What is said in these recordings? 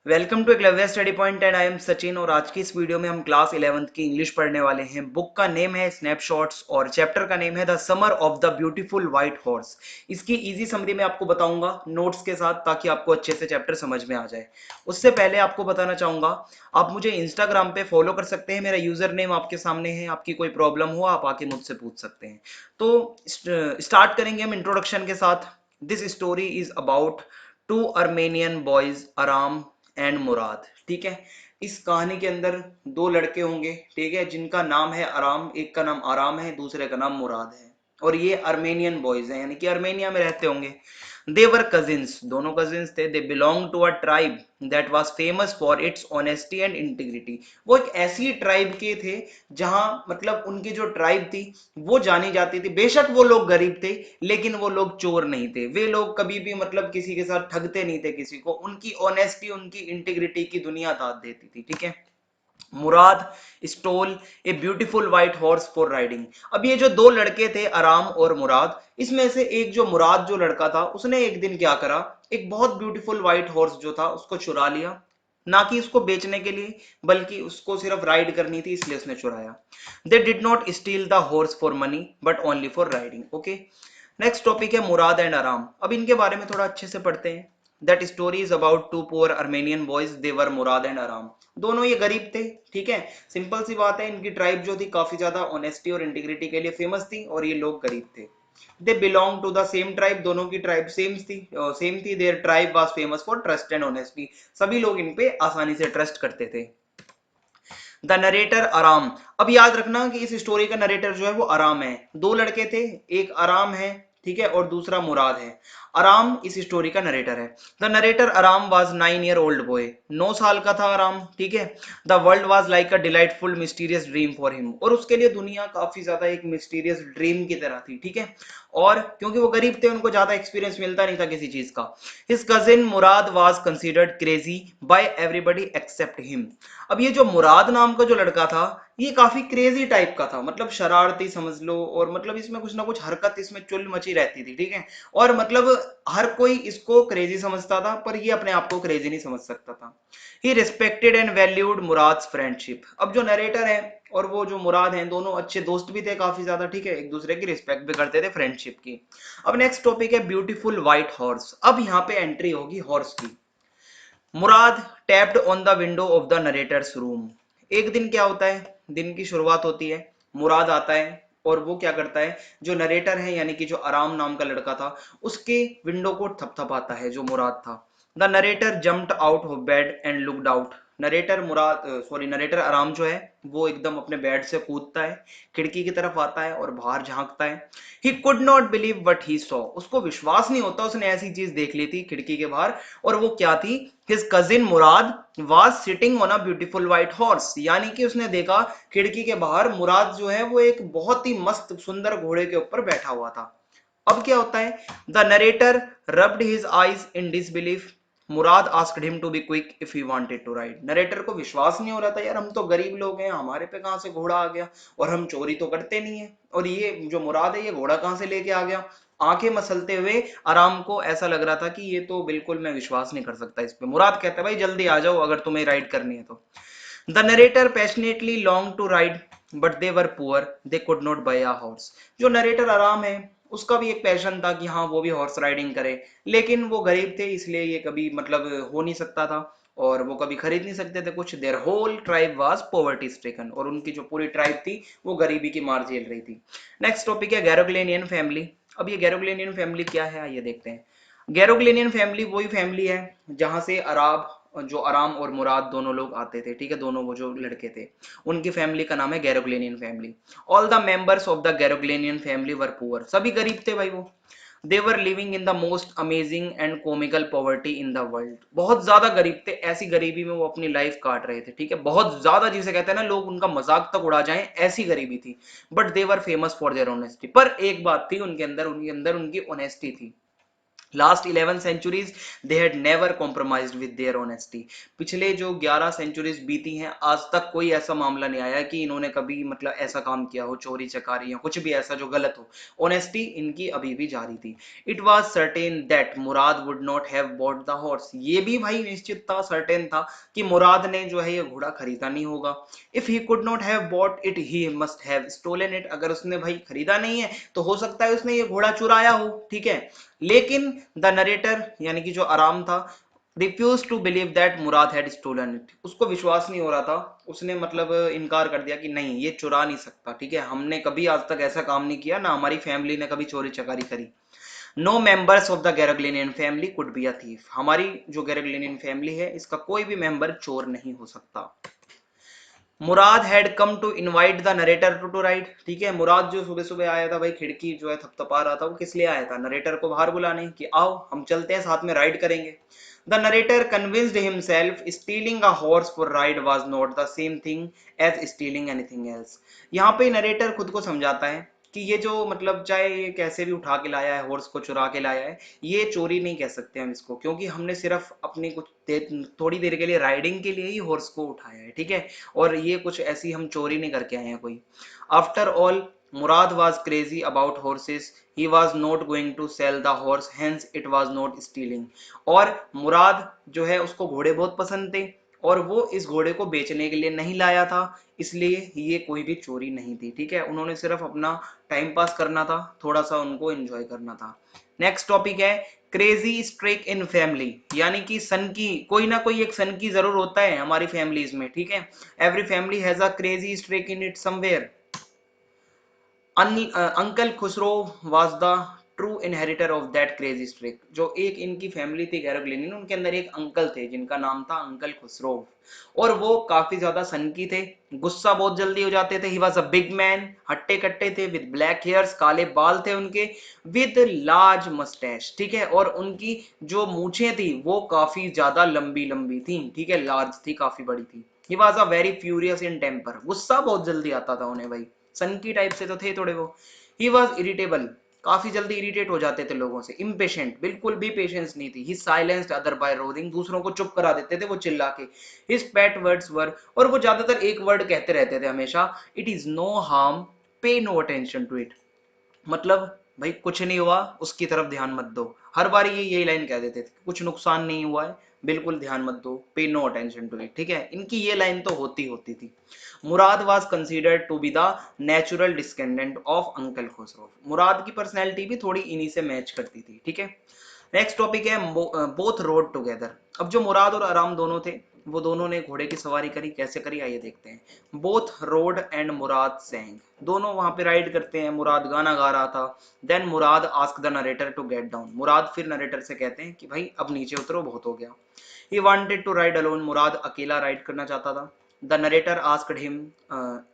Welcome to Eklavya study point and I am Sachin. और आज की इस वीडियो में हम क्लास 11th की इंग्लिश पढ़ने वाले हैं। बुक का नेम है स्नैपशॉट्स और चैप्टर का नेम है the summer of the beautiful white horse. इसकी इजी समरी मैं आपको बताऊंगा नोट्स के साथ, ताकि आपको अच्छे से चैप्टर समझ में आ जाए। उससे पहले आपको बताना चाहूंगा, आप मुझे इंस्टाग्राम पे फॉलो कर सकते हैं। मेरा यूजर नेम आपके सामने है। आपकी कोई प्रॉब्लम हो आप आके मुझसे पूछ सकते हैं। तो स्टार्ट करेंगे हम इंट्रोडक्शन के साथ। This story is about two Armenian boys, Aram and Murad. ठीक है, इस कहानी के अंदर दो लड़के होंगे, ठीक है, जिनका नाम है आराम। एक का नाम आराम है, दूसरे का नाम मुराद है। और ये अर्मेनियन बॉयज हैं, यानी कि अर्मेनिया में रहते होंगे। दे वर कजिन्स, दोनों कजिन्स थे। They belong to a tribe that was famous for its honesty and integrity. वो एक ऐसी ट्राइब के थे जहां मतलब उनकी जो ट्राइब थी वो जानी जाती थी। बेशक वो लोग गरीब थे, लेकिन वो लोग चोर नहीं थे। वे लोग कभी भी मतलब किसी के साथ ठगते नहीं थे किसी को। उनकी ऑनेस्टी, उनकी इंटीग्रिटी की दुनिया दाद देती थी। ठीक है। Mourad stole a beautiful white horse for riding. अब ये जो दो लड़के थे आराम और मुराद, इसमें से एक जो मुराद जो लड़का था, उसने एक दिन क्या करा, एक बहुत ब्यूटीफुल व्हाइट हॉर्स जो था उसको चुरा लिया। ना कि उसको बेचने के लिए, बल्कि उसको सिर्फ राइड करनी थी, इसलिए उसने चुराया। They did not steel the horse for money but only for riding. Okay. Next topic है मुराद एंड आराम। अब इनके बारे में थोड़ा अच्छे से पढ़ते हैं। That story is about two poor Armenian boys, they were Murad and Aram. दोनों ये गरीब थे। ठीक है, सिंपल सी बात है। इनकी ट्राइब जो थी काफी ज्यादा ऑनेस्टी और इंटीग्रिटी के लिए फेमस थी, और ये लोग गरीब थे। They belong to the same tribe, दोनों की ट्राइब सेम थी। Their tribe was famous for trust and honesty. सभी लोग इन पे आसानी से ट्रस्ट करते थे। द नरेटर आराम। अब याद रखना कि इस स्टोरी का नरेटर जो है वो आराम है। दो लड़के थे, एक आराम है, ठीक है, और दूसरा मुराद है। आराम इस स्टोरी का नरेटर है। द नरेटर आराम वाज 9 ईयर ओल्ड बॉय। 9 साल का था आराम। ठीक है। The world was like a delightful mysterious dream for him. और उसके लिए दुनिया काफी ज्यादा एक मिस्टीरियस ड्रीम की तरह थी। ठीक है। और क्योंकि वो गरीब थे, उनको ज्यादा एक्सपीरियंस मिलता नहीं था किसी चीज का। His cousin Murad was considered crazy by everybody except him. अब ये जो मुराद नाम का जो लड़का था, ये काफी क्रेजी टाइप का था, मतलब शरारती समझ लो। और मतलब इसमें कुछ ना कुछ हरकत, इसमें चुल मची रहती थी। ठीक है। और मतलब हर कोई इसको क्रेजी समझता था, पर ये अपने आप को क्रेजी नहीं समझ सकता था। He respected and valued Mourad friendship. अब जो नरेटर है और वो जो मुराद हैं, दोनों अच्छे दोस्त भी थे काफी ज्यादा। ठीक है, एक दूसरे की रिस्पेक्ट भी करते थे, फ्रेंडशिप की। अब नेक्स्ट टॉपिक है ब्यूटीफुल व्हाइट हॉर्स। अब यहाँ पे एंट्री होगी हॉर्स की। Mourad tapped on the window of the narrator's room. एक दिन क्या होता है, दिन की शुरुआत होती है। मुराद आता है और वो क्या करता है, जो नरेटर है यानी कि जो आराम नाम का लड़का था, उसके विंडो को थपथपाता है जो मुराद था। The narrator jumped out of bed and looked out. Narrator आराम जो है वो एकदम अपने बेड से कूदता है, खिड़की की तरफ आता है और बाहर झांकता है। ही could not believe what he saw. उसको विश्वास नहीं होता, उसने ऐसी चीज देख ली थी खिड़की के बाहर। और वो क्या थी, his cousin Murad was sitting on a beautiful white horse. यानी कि उसने देखा खिड़की के बाहर मुराद जो है वो एक बहुत ही मस्त सुंदर घोड़े के ऊपर बैठा हुआ था। अब क्या होता है, the narrator rubbed his eyes in disbelief. Murad asked him to be quick if he wanted to ride. Narrator को विश्वास नहीं हो रहा था, यार हम तो गरीब लोग हैं, हमारे पे कहां से घोड़ा आ गया, और हम चोरी तो करते नहीं है, और ये जो मुराद है ये घोड़ा कहां से लेके आ गया। आंखें मसलते हुए आराम को ऐसा लग रहा था कि ये तो बिल्कुल मैं विश्वास नहीं कर सकता इस पे। मुराद कहता है भाई जल्दी आ जाओ अगर तुम्हें राइड करनी है तो। The narrator passionately long to ride but they were poor, they could not buy a horse. जो नरेटर आराम है उसका भी एक पैशन था कि हाँ वो भी हॉर्स राइडिंग करे, लेकिन वो गरीब थे इसलिए ये कभी मतलब हो नहीं सकता था, और वो कभी खरीद नहीं सकते थे कुछ। Their whole tribe was poverty stricken. और उनकी जो पूरी ट्राइब थी वो गरीबी की मार झेल रही थी। नेक्स्ट टॉपिक है गैरोग्लेनियन फैमिली। अब ये गैरोग्लेनियन फैमिली क्या है आइए देखते हैं। गैरोग्लेनियन फैमिली वही फैमिली है जहां से अराब, जो आराम और मुराद दोनों लोग आते थे। ठीक है, दोनों वो जो लड़के थे, उनकी फैमिली का नाम है Garoghlanian family. All the members of the Garoghlanian family were poor. सभी गरीब थे भाई वो। They were living in the most amazing and comical poverty in the world. बहुत ज्यादा गरीब थे, ऐसी गरीबी में वो अपनी लाइफ काट रहे थे। ठीक है, बहुत ज्यादा, जिसे कहते हैं ना लोग उनका मजाक तक उड़ा जाएं, ऐसी गरीबी थी। But they were famous for their honesty. पर एक बात थी उनके अंदर उनकी ऑनेस्टी थी। Last 11 centuries they had never compromised with their honesty. पिछले जो 11 सेंचुरीज बीती हैं आज तक कोई ऐसा मामला नहीं आया कि इन्होंने कभी मतलब ऐसा काम किया हो, चोरी चकारी या कुछ भी ऐसा जो गलत हो। ऑनेस्टी इनकी अभी भी जारी थी। It was certain that Murad would not have bought the horse. ये भी भाई निश्चित था, सर्टेन था कि मुराद ने जो है ये घोड़ा खरीदा नहीं होगा। If he could not have bought it he must have stolen it. अगर उसने भाई खरीदा नहीं है तो हो सकता है उसने ये घोड़ा चुराया हो, ठीक है। लेकिन द नरेटर यानी कि जो आराम था refuse to believe that Murad had stolen it. उसको विश्वास नहीं हो रहा था, उसने मतलब इनकार कर दिया कि नहीं ये चुरा नहीं सकता, ठीक है, हमने कभी आज तक ऐसा काम नहीं किया, ना हमारी फैमिली ने कभी चोरी चकारी करी। No members of the Garoghlanian family could be a thief. हमारी जो गैरोग्लिनियन फैमिली है इसका कोई भी मेंबर चोर नहीं हो सकता। Mourad had come to invite the narrator to ride. ठीक है, मुराद जो सुबह सुबह आया था भाई, खिड़की जो है थपथपा रहा था, वो किस लिए आया था? नरेटर को बाहर बुलाने कि आओ हम चलते हैं साथ में राइड करेंगे। The narrator convinced himself stealing a horse for ride was not the same thing as stealing anything else. यहाँ पे नरेटर खुद को समझाता है कि ये जो मतलब चाहे ये कैसे भी उठा के लाया है, हॉर्स को चुरा के लाया है, ये चोरी नहीं कह सकते हम इसको, क्योंकि हमने सिर्फ अपनी कुछ थोड़ी देर के लिए राइडिंग के लिए ही हॉर्स को उठाया है, ठीक है। और ये कुछ ऐसी हम चोरी नहीं करके आए हैं कोई। After all Murad was crazy about horses, he was not going to sell the horse, hence it was not stealing. और मुराद जो है उसको घोड़े बहुत पसंद थे और वो इस घोड़े को बेचने के लिए नहीं लाया था, इसलिए ये कोई भी चोरी नहीं थी, ठीक है। उन्होंने सिर्फ अपना टाइम पास करना था, थोड़ा सा उनको एंजॉय करना था। नेक्स्ट टॉपिक है क्रेजी स्ट्रेक इन फैमिली, यानी कि सन की, कोई ना कोई एक सन की जरूर होता है हमारी फैमिलीज में, ठीक है। Every family has a crazy streak in it somewhere. Uncle Khusro was the true inheritor of that crazy streak. जो एक इनकी फैमिली थी गैरोग्लिनियन, उनके अंदर एक अंकल थे जिनका नाम था अंकल खुसरो, और वो काफी ज्यादा सनकी थे, गुस्सा बहुत जल्दी हो जाते थे। He was a big man, हट्टे कट्टे थे, विद ब्लैक हेयर्स, काले बाल थे उनके, विद लार्ज मस्टैश, ठीक है। और उनकी जो मूछें थी वो काफी ज्यादा लंबी लंबी थी, ठीक है, लार्ज थी, काफी बड़ी थी। He was a very furious in temper, गुस्सा बहुत जल्दी आता था उन्हें भाई, सनकी टाइप से तो थे थोड़े वो। ही वॉज इरिटेबल, काफी जल्दी इरिटेट हो जाते थे लोगों से। इम्पेशेंट, बिल्कुल भी पेशेंस नहीं थी। ही साइलेंस्ड अदर बाय रोरिंग, दूसरों को चुप करा देते थे वो चिल्ला के। हिज पेट वर्ड्स वर, और वो ज्यादातर एक वर्ड कहते रहते थे हमेशा, इट इज नो हार्म, पे नो अटेंशन टू इट। मतलब भाई कुछ नहीं हुआ, उसकी तरफ ध्यान मत दो। हर बार ये यही लाइन कह देते थे, कुछ नुकसान नहीं हुआ है, बिल्कुल ध्यान मत दो, पे नो अटेंशन टू इट, ठीक है। इनकी ये लाइन तो होती होती थी। Mourad was considered to be the natural descendant of uncle Khosrove. Mourad की पर्सनैलिटी भी थोड़ी इन्हीं से मैच करती थी, ठीक है। नेक्स्ट टॉपिक है बोथ रोड टुगेदर। अब जो मुराद और आराम दोनों थे, वो दोनों ने घोड़े की सवारी करी, कैसे करी आइए देखते हैं। बोथ रोड एंड मुराद सेंग, दोनों वहां पे राइड करते हैं, मुराद गाना गा रहा था। Then Mourad ask the narrator to get down, Mourad फिर नरेटर से कहते हैं कि भाई अब नीचे उतरो, बहुत हो गया। He wanted to ride alone, Mourad अकेला राइड करना चाहता था। The narrator asked him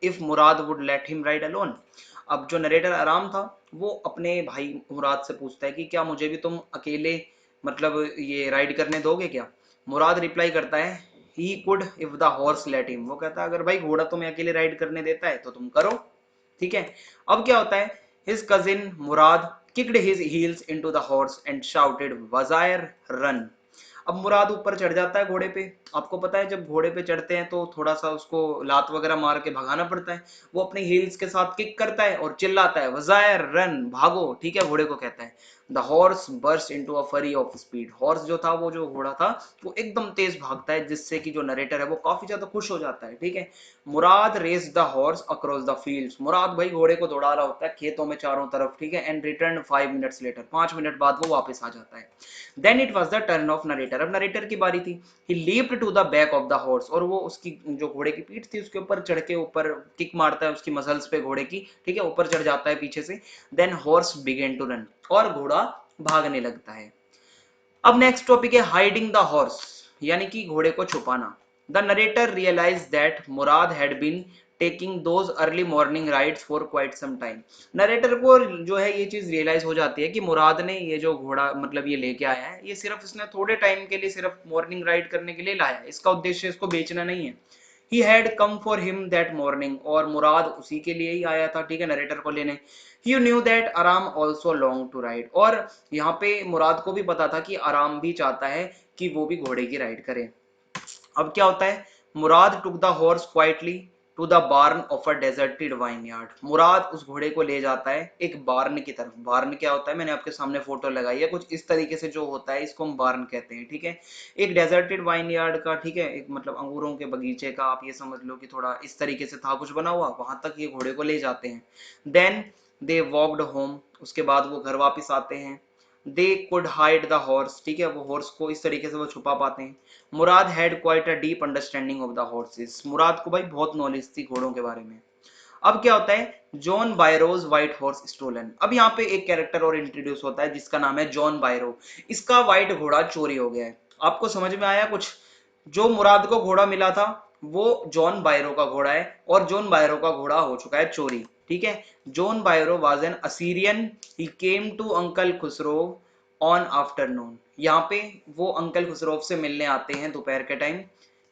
if Mourad would let him ride alone. अब जो नरेटर आराम था वो अपने भाई मुराद से पूछता है कि क्या मुझे भी तुम अकेले मतलब ये राइड करने दोगे क्या? मुराद रिप्लाई करता है he could if the horse let him. वो कहता है अगर भाई घोड़ा तुम्हें अकेले राइड करने देता है तो तुम करो, ठीक है। अब क्या होता है, his cousin Mourad kicked his heels into the horse and shouted Vazire run. अब मुराद ऊपर चढ़ जाता है घोड़े पे। आपको पता है जब घोड़े पे चढ़ते हैं तो थोड़ा सा उसको लात वगैरह मार के भगाना पड़ता है। वो अपनी हील्स के साथ किक करता है और चिल्लाता है वजायर रन, भागो, ठीक है, घोड़े को कहता है। The horse burst into a फरी ऑफ स्पीड। हॉर्स जो था, वो जो घोड़ा था, वो एकदम तेज भागता है, जिससे कि जो नरेटर है वो काफी ज्यादा खुश हो जाता है, ठीक है। Mourad race the horse across the fields. Mourad भाई घोड़े को दौड़ा रहा होता है खेतों में चारों तरफ, ठीक है। And return 5 minutes later, 5 minute बाद वो वापस आ जाता है। Then it was the turn of narrator, अब नरेटर की बारी थी। He leaped to the back of the horse, और वो उसकी जो घोड़े की पीठ थी उसके ऊपर चढ़ के ऊपर किक मारता है उसकी मसल्स पे घोड़े की, ठीक है, ऊपर चढ़ जाता है पीछे से। Then horse began to run, और घोड़ा भागने लगता है। अब नेक्स्ट टॉपिक है हाइडिंग द हॉर्स, यानी कि घोड़े को छुपाना। The narrator realize that Murad had been taking those early morning rides for quite some time. Narrator को जो है ये चीज रियलाइज हो जाती है कि मुराद ने ये जो घोड़ा मतलब ये लेके आया है, ये सिर्फ इसने थोड़े टाइम के लिए सिर्फ मॉर्निंग राइड करने के लिए लाया है, इसका उद्देश्य इसको बेचना नहीं है। He had come for him that morning, और मुराद उसी के लिए ही आया था, ठीक है, नरेटर को लेने। He knew that आराम also longed to ride, और यहाँ पे मुराद को भी पता था कि आराम भी चाहता है कि वो भी घोड़े की राइड करे। अब क्या होता है, Murad took the horse quietly to the barn of a deserted vineyard. Murad उस घोड़े को ले जाता है एक बार्न की तरफ। बार्न क्या होता है, मैंने आपके सामने फोटो लगाई है, कुछ इस तरीके से जो होता है इसको हम बार्न कहते हैं, ठीक है। एक डेजर्टेड वाइन यार्ड का, ठीक है, एक मतलब अंगूरों के बगीचे का, आप ये समझ लो कि थोड़ा इस तरीके से था कुछ बना हुआ, वहां तक ये घोड़े को ले जाते हैं। देन दे वॉकड होम, उसके बाद वो घर वापस आते हैं। They could hide the horse, ठीक है, वो हॉर्स को इस तरीके से वो छुपा पाते हैं। Murad had quite a deep understanding of the horses, Murad को भाई बहुत नॉलेज थी घोड़ों के बारे में। अब क्या होता है, जॉन बायरोज व्हाइट हॉर्स स्टोलन। अब यहाँ पे एक कैरेक्टर और इंट्रोड्यूस होता है जिसका नाम है जॉन बायरो। इसका व्हाइट घोड़ा चोरी हो गया है। आपको समझ में आया कुछ? जो मुराद को घोड़ा मिला था वो जॉन बायरो का घोड़ा है, और जॉन बायरो का घोड़ा हो चुका है चोरी, ठीक है। John Byro was an Assyrian, he came to uncle Khusro on afternoon. यहाँ पे वो अंकल खुसरो से मिलने आते हैं दोपहर के time.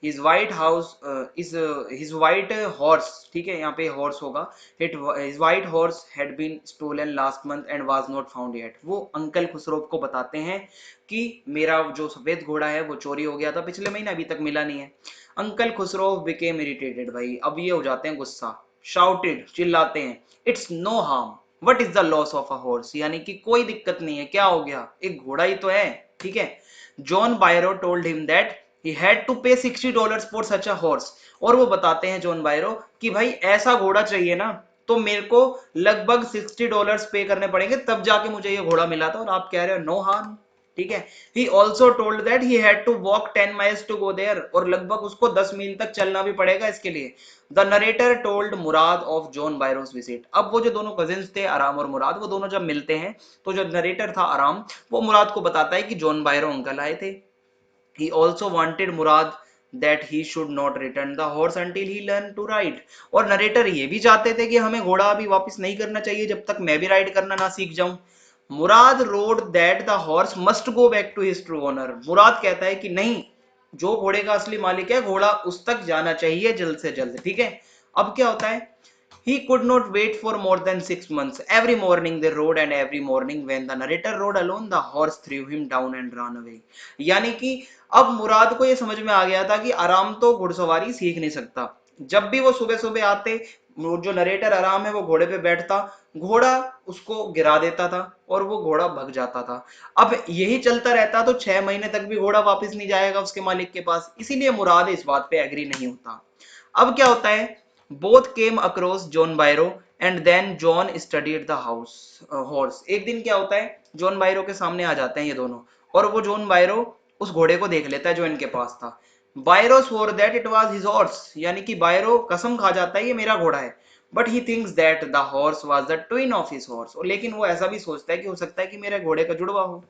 His white house is his white horse, ठीक है, यहाँ पे हॉर्स होगा। His white horse had been stolen last month and was not found yet. वो अंकल खुसरो को बताते हैं कि मेरा जो सफेद घोड़ा है वो चोरी हो गया था पिछले महीने, अभी तक मिला नहीं है। अंकल खुसरो बिकेम इरिटेटेड, भाई अब ये हो जाते हैं गुस्सा। शाउटेड, चिल्लाते हैं, it's no harm, what is the loss of a horse, यानी कि कोई दिक्कत नहीं है, क्या हो गया, एक घोड़ा ही तो है, ठीक है। John Byro told him that he had to pay $60 for such a horse. और वो बताते हैं जॉन बायरो कि भाई ऐसा घोड़ा चाहिए ना तो मेरे को लगभग $60 पे करने पड़ेंगे, तब जाके मुझे ये घोड़ा मिला था, और आप कह रहे हो नो हार्म, ठीक है। He also told that he had to walk 10 miles to go there, और लगभग उसको 10 मील तक चलना भी पड़ेगा इसके लिए। The narrator told Murad of John Byro's visit. अब वो जो दोनों कजिन्स थे आराम और मुराद, वो दोनों जब मिलते हैं तो जो नरेटर था आराम, वो मुराद को बताता है कि जॉन बायरो अंकल आए थे। He also wanted Murad that he should not return the horse until he learned to ride। और नरेटर ये भी चाहते थे कि हमें घोड़ा अभी वापस नहीं करना चाहिए जब तक मैं भी राइड करना ना सीख जाऊं। Murad rode that the horse must go back to his true owner. Murad कहता है कि नहीं, जो घोड़े का असली मालिक है घोड़ा उस तक जाना चाहिए जल्द से जल्द, ठीक है। अब क्या होता है, he could not wait for more than 6 months. Every morning they rode, and every morning when the narrator rode alone, the horse threw him down and ran away। यानी कि अब मुराद को यह समझ में आ गया था कि आराम तो घुड़सवारी सीख नहीं सकता। जब भी वो सुबह सुबह आते, जो नरेटर आराम है वो घोड़े पे बैठता, घोड़ा उसको गिरा देता था और वो घोड़ा भग जाता था। अब यही चलता रहता तो 6 महीने तक भी घोड़ा वापस नहीं जाएगा उसके मालिक के पास, इसीलिए मुराद इस बात पे एग्री नहीं होता। अब क्या होता है, both came across John Byro and then John studied the house horse। एक दिन क्या होता है, जॉन बायरो के सामने आ जाते हैं ये दोनों, और वो जॉन बायरो उस घोड़े को देख लेता है जो इनके पास था। बायरो swore that it was his horse, यानी कि बायरो कसम खा जाता है ये मेरा घोड़ा है। But he thinks that the horse was the twin of his horse, लेकिन वो ऐसा भी सोचता है कि हो सकता है कि मेरे घोड़े का जुड़वा हो।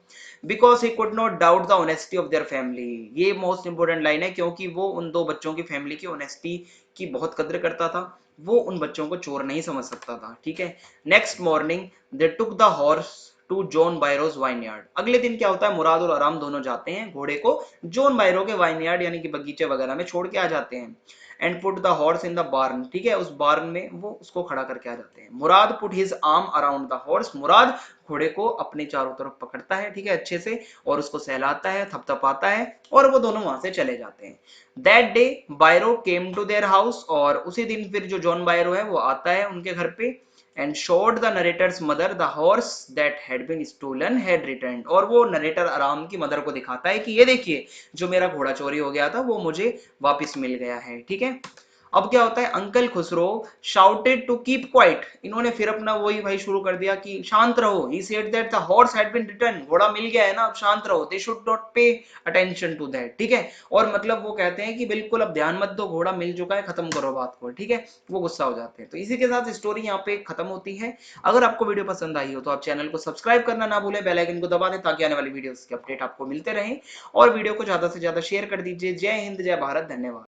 Because he could not doubt the honesty of their family. ये मोस्ट इंपोर्टेंट लाइन है, क्योंकि वो उन दो बच्चों की फैमिली की ऑनेस्टी की बहुत कद्र करता था, वो उन बच्चों को चोर नहीं समझ सकता था, ठीक है। Next morning they took the horse to John Byro's vineyard. अगले दिन क्या होता है, मुराद और आराम दोनों जाते हैं घोड़े को जॉन बायरो के वाइनयार्ड यानी कि बगीचे वगैरह में छोड़ के आ जाते हैं। And put the horse in the barn, ठीक है, उस बार्न में वो उसको खड़ा करके आ जाते हैं। Murad put his arm around the horse, Murad घोड़े को अपने चारों तरफ पकड़ता है, ठीक है, अच्छे से, और उसको सहलाता है, थपथपाता है, और वो दोनों वहां से चले जाते हैं। That day Byro came to their house, और उसी दिन फिर जो जॉन बायरो है वो आता है उनके घर पे। And showed the narrator's mother the horse that had been stolen had returned. और वो नरेटर आराम की मदर को दिखाता है कि ये देखिए जो मेरा घोड़ा चोरी हो गया था वो मुझे वापस मिल गया है, ठीक है। अब क्या होता है, uncle Khusro shouted to keep quiet. इन्होंने फिर अपना वही भाई शुरू कर दिया कि शांत रहो। He said that the horse had been return, घोड़ा मिल गया है ना, अब शांत रहो। They should not pay attention to that, ठीक है। और मतलब वो कहते हैं कि बिल्कुल अब ध्यान मत दो, घोड़ा मिल चुका है, खत्म करो बात को, ठीक है। वो गुस्सा हो जाते हैं। तो इसी के साथ स्टोरी यहाँ पे खत्म होती है। अगर आपको वीडियो पसंद आई हो तो आप चैनल को सब्सक्राइब करना ना भूलें, बेल आइकन को दबा दें ताकि आने वाली वीडियोस के अपडेट आपको मिलते रहें, और वीडियो को ज्यादा से ज्यादा शेयर कर दीजिए। जय हिंद, जय भारत, धन्यवाद।